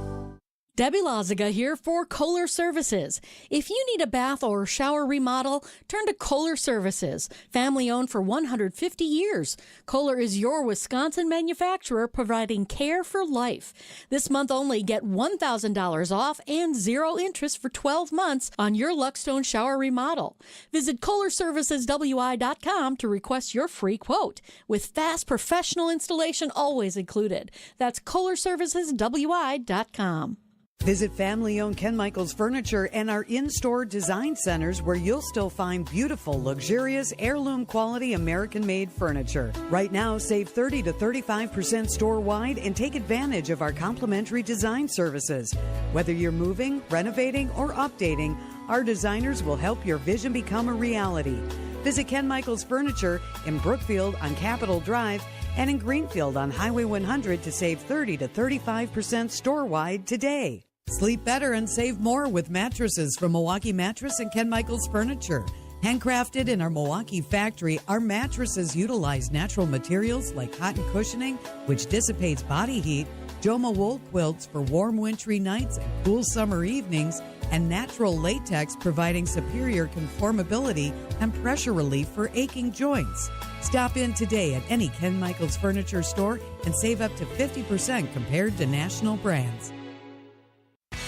Debbie Lazaga here for Kohler Services. If you need a bath or shower remodel, turn to Kohler Services. Family owned for 150 years. Kohler is your Wisconsin manufacturer providing care for life. This month only, get $1,000 off and 0 interest for 12 months on your Luckstone shower remodel. Visit KohlerServicesWI.com to request your free quote, with fast professional installation always included. That's KohlerServicesWI.com. Visit family-owned Ken Michaels Furniture and our in-store design centers where you'll still find beautiful, luxurious, heirloom-quality American-made furniture. Right now, save 30 to 35% store-wide and take advantage of our complimentary design services. Whether you're moving, renovating, or updating, our designers will help your vision become a reality. Visit Ken Michaels Furniture in Brookfield on Capitol Drive and in Greenfield on Highway 100 to save 30 to 35% store-wide today. Sleep better and save more with mattresses from Milwaukee Mattress and Ken Michaels Furniture. Handcrafted in our Milwaukee factory, our mattresses utilize natural materials like cotton cushioning, which dissipates body heat, Joma wool quilts for warm wintry nights and cool summer evenings, and natural latex providing superior conformability and pressure relief for aching joints. Stop in today at any Ken Michaels Furniture store and save up to 50% compared to national brands.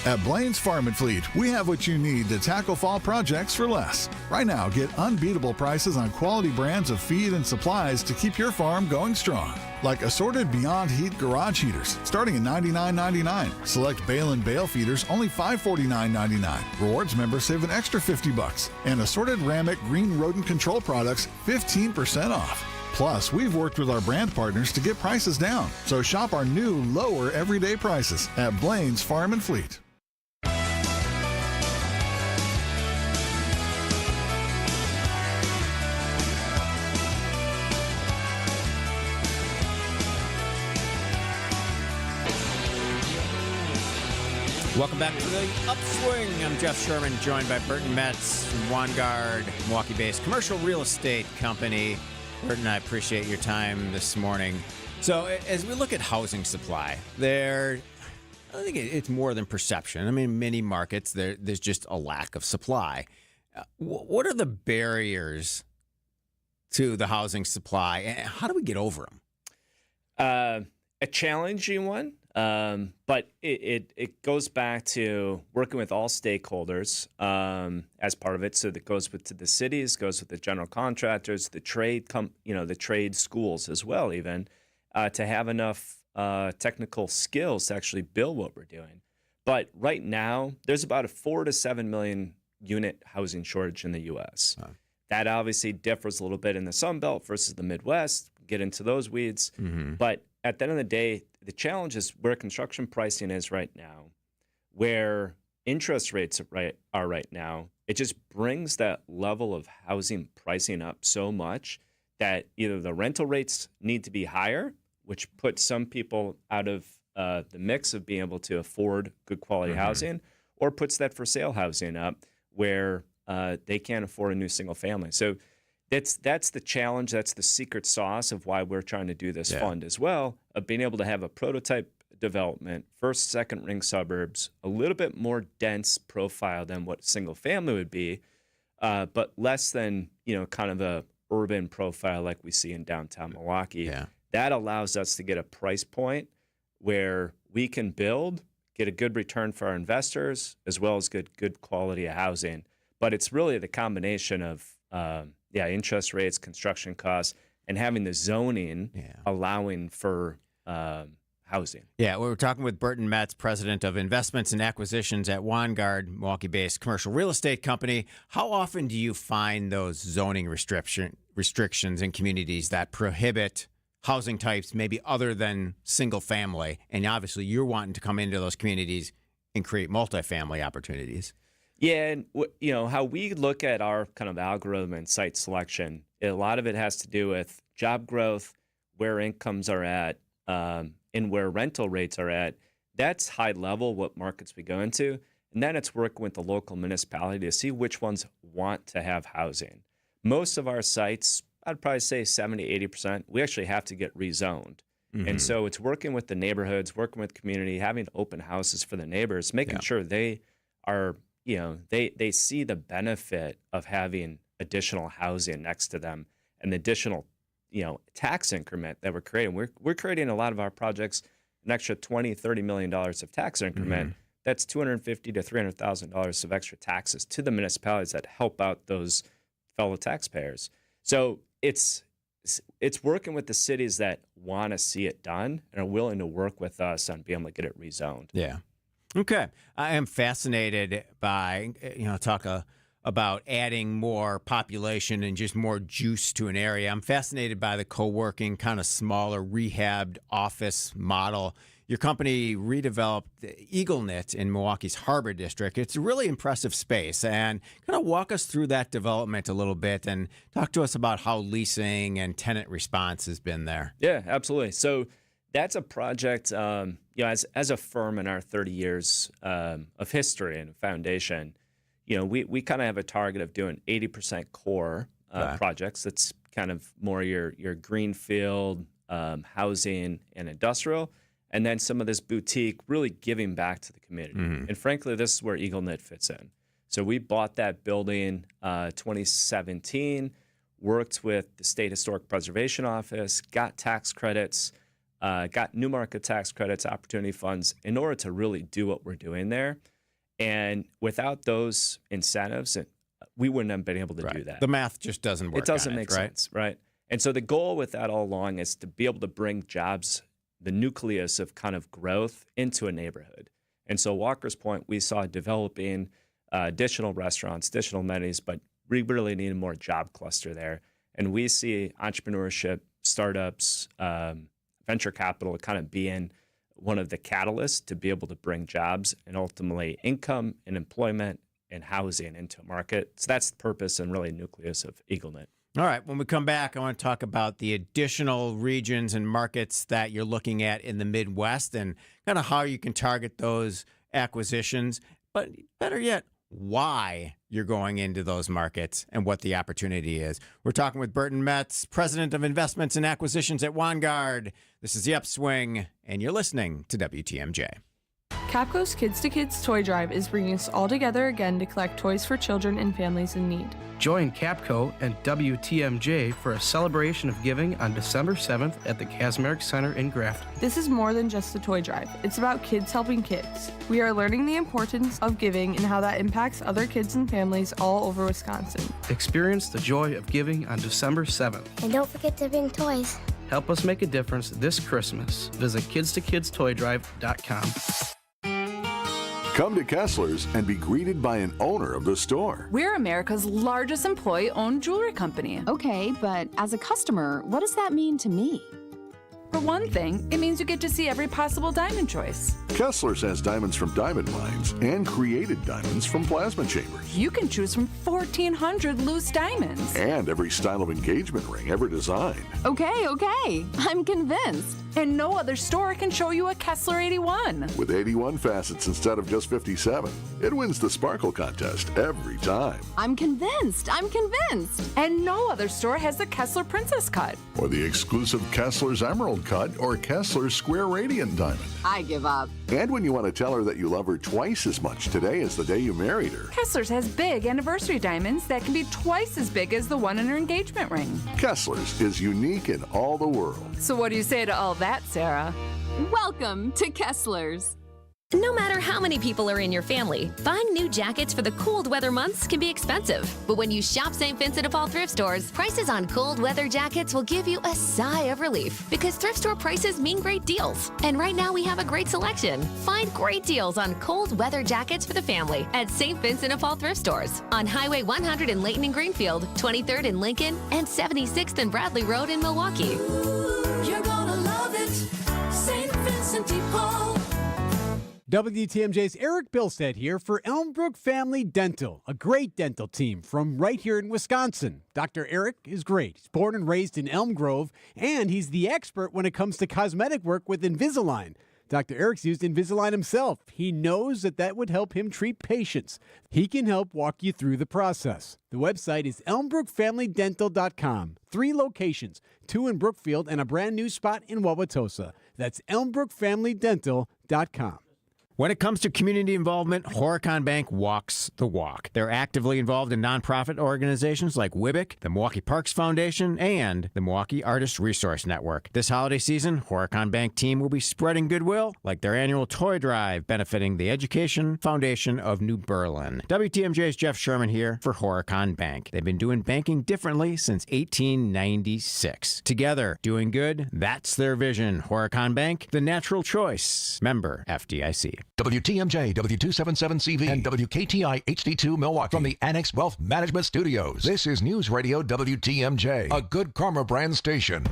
At Blaine's Farm and Fleet, we have what you need to tackle fall projects for less. Right now, get unbeatable prices on quality brands of feed and supplies to keep your farm going strong. Like assorted Beyond Heat garage heaters, starting at $99.99. Select bale and bale feeders, only $549.99. Rewards members save an extra $50. And assorted Ramic green rodent control products, 15% off. Plus, we've worked with our brand partners to get prices down. So shop our new, lower everyday prices at Blaine's Farm and Fleet. Welcome back to the Upswing. I'm Jeff Sherman, joined by Burton Metz from Vanguard, Milwaukee-based commercial real estate company. Burton, I appreciate your time this morning. So as we look at housing supply, I think it's more than perception. I mean, many markets, there's just a lack of supply. What are the barriers to the housing supply, and how do we get over them? A challenging one. But it goes back to working with all stakeholders as part of it. So that goes to the cities, goes with the general contractors, the trade schools as well, even to have enough technical skills to actually build what we're doing. But right now, there's about a 4 to 7 million unit housing shortage in the U.S. That obviously differs a little bit in the Sun Belt versus the Midwest. Get into those weeds, but at the end of the day, the challenge is where construction pricing is right now, where interest rates are right now. It just brings that level of housing pricing up so much that either the rental rates need to be higher, which puts some people out of the mix of being able to afford good quality housing, or puts that for sale housing up where they can't afford a new single family. So that's the challenge. That's the secret sauce of why we're trying to do this fund as well, of being able to have a prototype development, first, second ring suburbs, a little bit more dense profile than what single family would be, but less than, kind of a urban profile like we see in downtown Milwaukee. That allows us to get a price point where we can build, get a good return for our investors, as well as good quality of housing. But it's really the combination of interest rates, construction costs, and having the zoning allowing for housing. Yeah, we were talking with Burton Metz, president of investments and acquisitions at Vanguard, Milwaukee-based commercial real estate company. How often do you find those zoning restrictions in communities that prohibit housing types, maybe other than single family. And obviously you're wanting to come into those communities and create multifamily opportunities. Yeah, and how we look at our kind of algorithm and site selection, a lot of it has to do with job growth, where incomes are at, and where rental rates are at. That's high level what markets we go into. And then it's working with the local municipality to see which ones want to have housing. Most of our sites, I'd probably say 70, 80%, we actually have to get rezoned. Mm-hmm. And so it's working with the neighborhoods, working with community, having open houses for the neighbors, making sure they are, they see the benefit of having additional housing next to them and the additional, tax increment that we're creating. We're creating a lot of our projects, an extra $20, $30 million of tax increment. Mm-hmm. That's $250,000 to $300,000 of extra taxes to the municipalities that help out those fellow taxpayers. So it's working with the cities that want to see it done and are willing to work with us on being able to get it rezoned. Yeah. Okay. I am fascinated by, talk about adding more population and just more juice to an area. I'm fascinated by the co-working, kind of smaller rehabbed office model. Your company redeveloped EagleKnit in Milwaukee's Harbor District. It's a really impressive space. And kind of walk us through that development a little bit and talk to us about how leasing and tenant response has been there. Yeah, absolutely. So that's a project, as a firm in our 30 years of history and foundation, we kind of have a target of doing 80% core projects. That's kind of more your greenfield, housing, and industrial. And then some of this boutique really giving back to the community. Mm-hmm. And frankly, this is where EagleKnit fits in. So we bought that building 2017, worked with the State Historic Preservation Office, got tax credits, got new market tax credits, opportunity funds in order to really do what we're doing there. And without those incentives, we wouldn't have been able to do that. The math just doesn't work. It doesn't make sense, right? And so the goal with that all along is to be able to bring jobs, the nucleus of kind of growth, into a neighborhood. And so Walker's Point, we saw developing additional restaurants, additional amenities, but we really need a more job cluster there. And we see entrepreneurship, startups, venture capital kind of being one of the catalysts to be able to bring jobs and ultimately income and employment and housing into a market. So that's the purpose and really nucleus of EagleKnit. All right. When we come back, I want to talk about the additional regions and markets that you're looking at in the Midwest and kind of how you can target those acquisitions. But better yet, why you're going into those markets and what the opportunity is. We're talking with Burton Metz, President of Investments and Acquisitions at Vanguard. This is the Upswing, and you're listening to WTMJ. Capco's Kids to Kids Toy Drive is bringing us all together again to collect toys for children and families in need. Join Capco and WTMJ for a celebration of giving on December 7th at the Kazmarek Center in Grafton. This is more than just a toy drive. It's about kids helping kids. We are learning the importance of giving and how that impacts other kids and families all over Wisconsin. Experience the joy of giving on December 7th. And don't forget to bring toys. Help us make a difference this Christmas. Visit kidstokidstoydrive.com. Come to Kessler's and be greeted by an owner of the store. We're America's largest employee-owned jewelry company. Okay, but as a customer, what does that mean to me? For one thing, it means you get to see every possible diamond choice. Kessler's has diamonds from diamond mines and created diamonds from plasma chambers. You can choose from 1,400 loose diamonds. And every style of engagement ring ever designed. Okay, I'm convinced. And no other store can show you a Kessler 81. With 81 facets instead of just 57, it wins the Sparkle contest every time. I'm convinced. And no other store has the Kessler Princess Cut. Or the exclusive Kessler's Emerald Cut or Kessler's Square Radiant Diamond. I give up. And when you want to tell her that you love her twice as much today as the day you married her. Kessler's has big anniversary diamonds that can be twice as big as the one in her engagement ring. Kessler's is unique in all the world. So what do you say to all that, Sarah? Welcome to Kessler's. No matter how many people are in your family, buying new jackets for the cold weather months can be expensive. But when you shop St. Vincent de Paul thrift stores, prices on cold weather jackets will give you a sigh of relief because thrift store prices mean great deals. And right now we have a great selection. Find great deals on cold weather jackets for the family at St. Vincent de Paul thrift stores on Highway 100 in Layton and Greenfield, 23rd in Lincoln, and 76th and Bradley Road in Milwaukee. Your St. Paul. WTMJ's Eric Bilstead here for Elmbrook Family Dental, a great dental team from right here in Wisconsin. Dr. Eric is great. He's born and raised in Elm Grove, and he's the expert when it comes to cosmetic work with Invisalign. Dr. Eric's used Invisalign himself. He knows that would help him treat patients. He can help walk you through the process. The website is elmbrookfamilydental.com. 3 locations, 2 in Brookfield and a brand new spot in Wauwatosa. That's elmbrookfamilydental.com. When it comes to community involvement, Horicon Bank walks the walk. They're actively involved in nonprofit organizations like WIBIC, the Milwaukee Parks Foundation, and the Milwaukee Artist Resource Network. This holiday season, Horicon Bank team will be spreading goodwill, like their annual toy drive benefiting the Education Foundation of New Berlin. WTMJ's Jeff Sherman here for Horicon Bank. They've been doing banking differently since 1896. Together, doing good, that's their vision. Horicon Bank, the natural choice. Member FDIC. WTMJ, W277CV, and WKTI HD2 Milwaukee from the Annex Wealth Management Studios. This is News Radio WTMJ, a Good Karma brand station.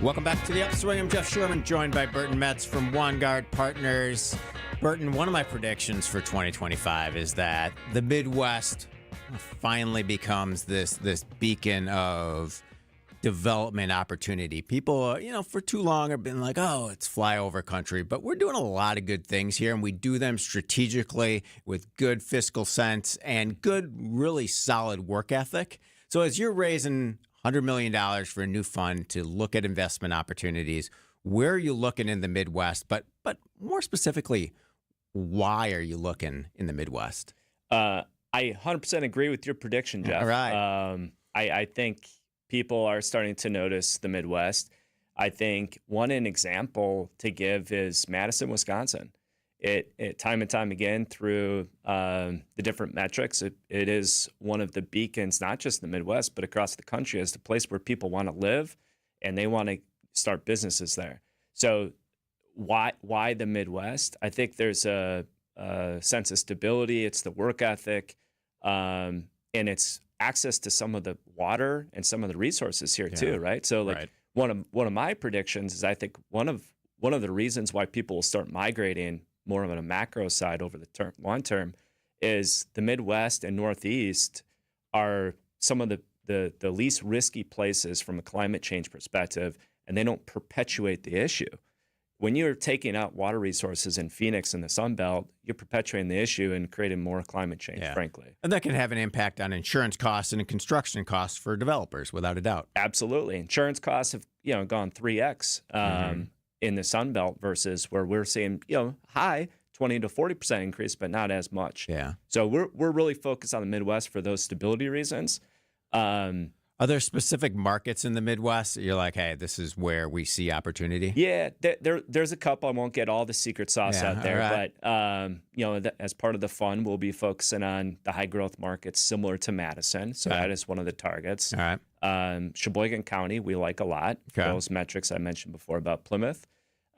Welcome back to the Upswing. I'm Jeff Sherman, joined by Burton Metz from Vanguard Partners. Burton, one of my predictions for 2025 is that the Midwest finally becomes this beacon of development opportunity. People, for too long have been like, oh, it's flyover country, but we're doing a lot of good things here, and we do them strategically with good fiscal sense and good, really solid work ethic. So as you're raising $100 million for a new fund to look at investment opportunities, where are you looking in the Midwest? But more specifically, why are you looking in the Midwest? I 100% agree with your prediction, Jeff. All right. I think people are starting to notice the Midwest. I think an example to give is Madison, Wisconsin. It time and time again through the different metrics, it is one of the beacons, not just in the Midwest, but across the country, as the place where people want to live and they want to start businesses there. So why the Midwest? I think there's a sense of stability. It's the work ethic, and it's access to some of the water and some of the resources here too, right? So one of my predictions is I think one of the reasons why people will start migrating more of on a macro side over the long term is the Midwest and Northeast are some of the least risky places from a climate change perspective, and they don't perpetuate the issue. When you're taking out water resources in Phoenix and the Sun Belt, you're perpetuating the issue and creating more climate change, frankly. And that can have an impact on insurance costs and construction costs for developers, without a doubt. Absolutely. Insurance costs have gone 3x in the Sun Belt versus where we're seeing high 20 to 40% increase, but not as much. Yeah. So we're really focused on the Midwest for those stability reasons. Are there specific markets in the Midwest that you're like, hey, this is where we see opportunity? Yeah, there's a couple. I won't get all the secret sauce out there, but as part of the fund, we'll be focusing on the high growth markets similar to Madison. So that is one of the targets. All right. Sheboygan County, we like a lot. Okay. Those metrics I mentioned before about Plymouth.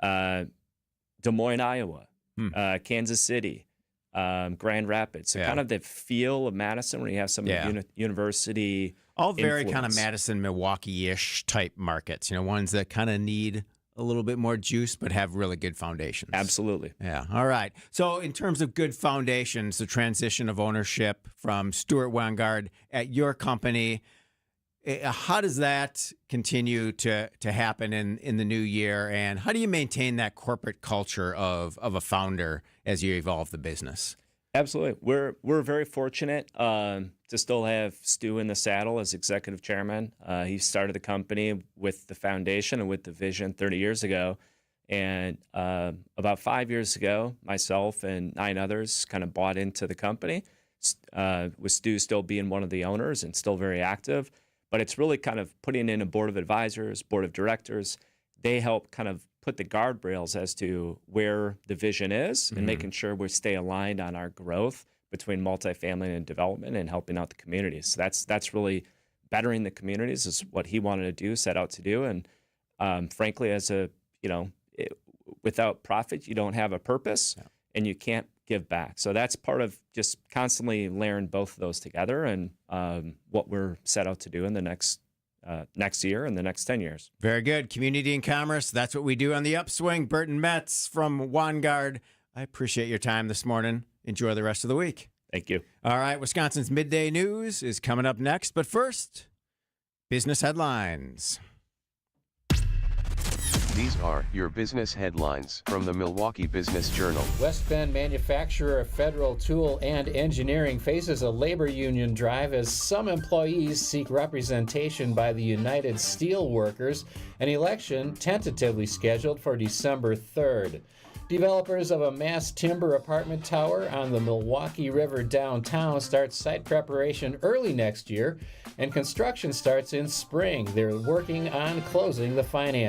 Des Moines, Iowa. Kansas City. Grand Rapids. So kind of the feel of Madison where you have some university all very influence. kind of Madison, Milwaukee-ish type markets, ones that kind of need a little bit more juice but have really good foundations. Absolutely. Yeah. All right. So in terms of good foundations, the transition of ownership from Stuart Vanguard at your company, how does that continue to happen in the new year? And how do you maintain that corporate culture of a founder as you evolve the business? Absolutely. We're very fortunate to still have Stu in the saddle as executive chairman. He started the company with the foundation and with the vision 30 years ago. And about 5 years ago, myself and 9 others kind of bought into the company, with Stu still being one of the owners and still very active. But it's really kind of putting in a board of advisors, board of directors. They help kind of put the guardrails as to where the vision is and making sure we stay aligned on our growth between multifamily and development and helping out the communities. So that's really bettering the communities is what he wanted to do, set out to do. And frankly, as without profit, you don't have a purpose, and you can't give back. So that's part of just constantly layering both of those together, and what we're set out to do in the next year and the next 10 years. Very good. Community and commerce. That's what we do on the Upswing. Burton Metz from Vanguard. I appreciate your time this morning. Enjoy the rest of the week. Thank you. All right. Wisconsin's Midday News is coming up next. But first, business headlines. These are your business headlines from the Milwaukee Business Journal. West Bend manufacturer of Federal Tool and Engineering faces a labor union drive as some employees seek representation by the United Steelworkers, an election tentatively scheduled for December 3rd. Developers of a mass timber apartment tower on the Milwaukee River downtown start site preparation early next year, and construction starts in spring. They're working on closing the financing.